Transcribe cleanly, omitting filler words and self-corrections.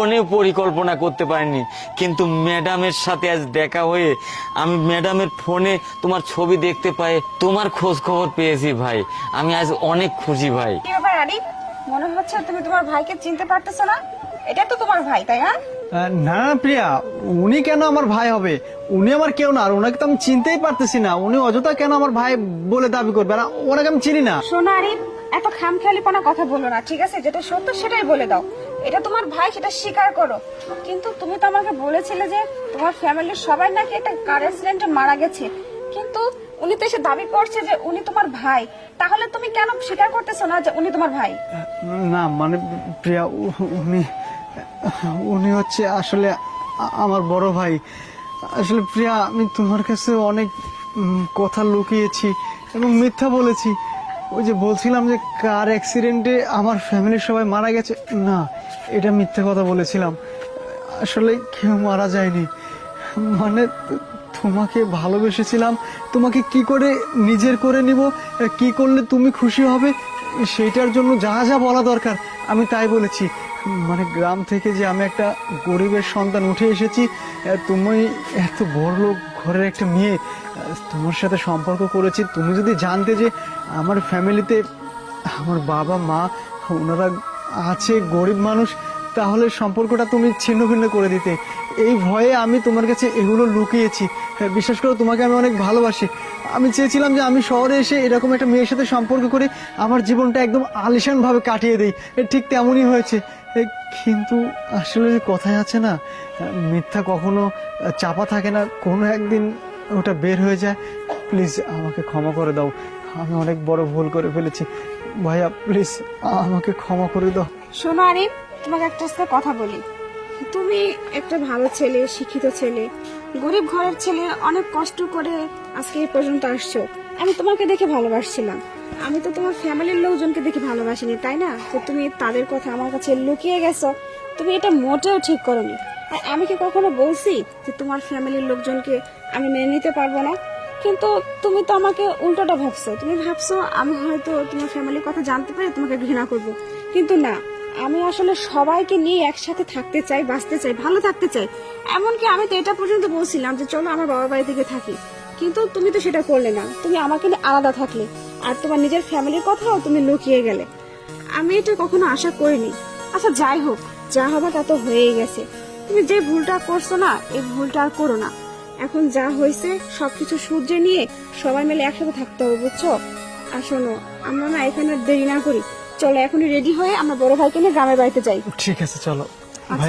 জীবনেও পরিকল্পনা করতে পারিনি, কিন্তু ম্যাডামের সাথে আজ দেখা হয়ে আমি ম্যাডামের ফোনে তোমার ছবি দেখতে পাই, তোমার খোঁজ খবর পেয়েছি ভাই। আমি আজ অনেক খুশি ভাই। কি ব্যাপার আরিফ, মনে হচ্ছে তুমি তোমার ভাইকে চিনতে পারতেছো না? এটা তো তোমার ভাই, তাই না? না না প্রিয়া, উনি কেন আমার ভাই হবে? উনি আমার কেউ না, আর ওনাকে তো আমি চিনতেই পারতেছি না। উনি অযথা কেন আমার ভাই বলে দাবি করবে? আর ওনাকে আমি চিনি না। শোনো আরিফ, এত খামখেয়ালিপনা কথা বলো না, ঠিক আছে? যেটা সত্য সেটাই বলে দাও। এটা তোমার ভাই, সেটা স্বীকার করো। কিন্তু তুমি তো আমাকে বলেছিলে যে তোমার ফ্যামিলির সবাই নাকি একটা কার অ্যাক্সিডেন্টে মারা গেছে, কিন্তু উনি তো এসে দাবি করছে যে উনি তোমার ভাই। তাহলে তুমি কেন স্বীকার করতেছো না যে উনি তোমার ভাই? না মানে প্রিয়া, উনি উনি হচ্ছে আসলে আমার বড় ভাই। আসলে প্রিয়া, আমি তোমার কাছে অনেক কথা লুকিয়েছি এবং মিথ্যা বলেছি। ওই যে বলছিলাম যে কার অ্যাক্সিডেন্টে আমার ফ্যামিলির সবাই মারা গেছে, না, এটা মিথ্যা কথা বলেছিলাম। আসলে কেউ মারা যায়নি। মানে তোমাকে ভালোবেসেছিলাম, তোমাকে কি করে নিজের করে নিব, কি করলে তুমি খুশি হবে, সেইটার জন্য যা যা বলা দরকার আমি তাই বলেছি। মানে গ্রাম থেকে যে আমি একটা গরিবের সন্তান উঠে এসেছি, তুমি এত বড়লোক ঘরের একটা মেয়ে, তোমার সাথে সম্পর্ক করেছি। তুমি যদি জানতে যে আমার ফ্যামিলিতে আমার বাবা মা ওনারা আছে, গরিব মানুষ, তাহলে সম্পর্কটা তুমি ছিন্ন ভিন্ন করে দিতে। এই ভয়ে আমি তোমার কাছে এগুলো লুকিয়েছি। বিশ্বাস করো, তোমাকে আমি অনেক ভালোবাসি। আমি চেয়েছিলাম যে আমি শহরে এসে এরকম একটা মেয়ের সাথে সম্পর্ক করে আমার জীবনটা একদম আলিশান ভাবে কাটিয়ে দেই। ঠিক তেমনই হয়েছে। কিন্তু আসলে কথায় আছে না, মিথ্যা কখনো চাপা থাকে না, কোনো একদিন ওটা বের হয়ে যায়। প্লিজ আমাকে ক্ষমা করে দাও, আমি অনেক বড় ভুল করে ফেলেছি। ভাইয়া প্লিজ আমাকে ক্ষমা করে দাও। শোনো আরিফ, তোমাকে একটা কথা বলি। তুমি একটা ভালো ছেলে, শিক্ষিত ছেলে, গরিব ঘরের ছেলে, অনেক কষ্ট করে আজকে এই পর্যন্ত আসছো। আমি তোমাকে দেখে ভালোবাসছিলাম, আমি তো তোমার ফ্যামিলির লোকজনকে দেখে ভালোবাসিনি, তাই না? যে তুমি তাদের কথা আমার কাছে লুকিয়ে গেছো, তুমি এটা মোটেও ঠিক করোনি। আর আমি কি কখনো বলছি যে তোমার ফ্যামিলির লোকজনকে আমি মেনে নিতে পারবো না? কিন্তু তুমি তো আমাকে উল্টোটা ভাবছো। তুমি ভাবছো আমি হয়তো তোমার ফ্যামিলির কথা জানতে পেরে তোমাকে ঘৃণা করব, কিন্তু না, আমি আসলে সবাইকে নিয়ে একসাথে থাকতে চাই, বাঁচতে চাই, ভালো থাকতে চাই। এমনকি আমি তো এটা পর্যন্ত বলছিলাম যে চলো আমার বাবার বাড়ি থেকে থাকি, কিন্তু তুমি তো সেটা করলে না। তুমি আমাকে নিয়ে আলাদা থাকলে, আর তোমার নিজের ফ্যামিলির কথাও তুমি লুকিয়ে গেলে। আমি এটা কখনো আশা করিনি। আচ্ছা যাই হোক, যা হবার তা তো হয়েই গেছে। তুমি যে ভুলটা করছো না, এই ভুলটা আর করো না। এখন যা হয়েছে সবকিছু সূর্যে নিয়ে সবাই মিলে একসাথে থাকতে হবে, বুঝছো? আর শোনো, আমরা না এখানে দেরি না করি, চলো এখনই রেডি হয়ে আমরা বড় ভাইকে নিয়ে গ্রামের বাড়িতে যাই। ঠিক আছে, চলো ভাইয়া।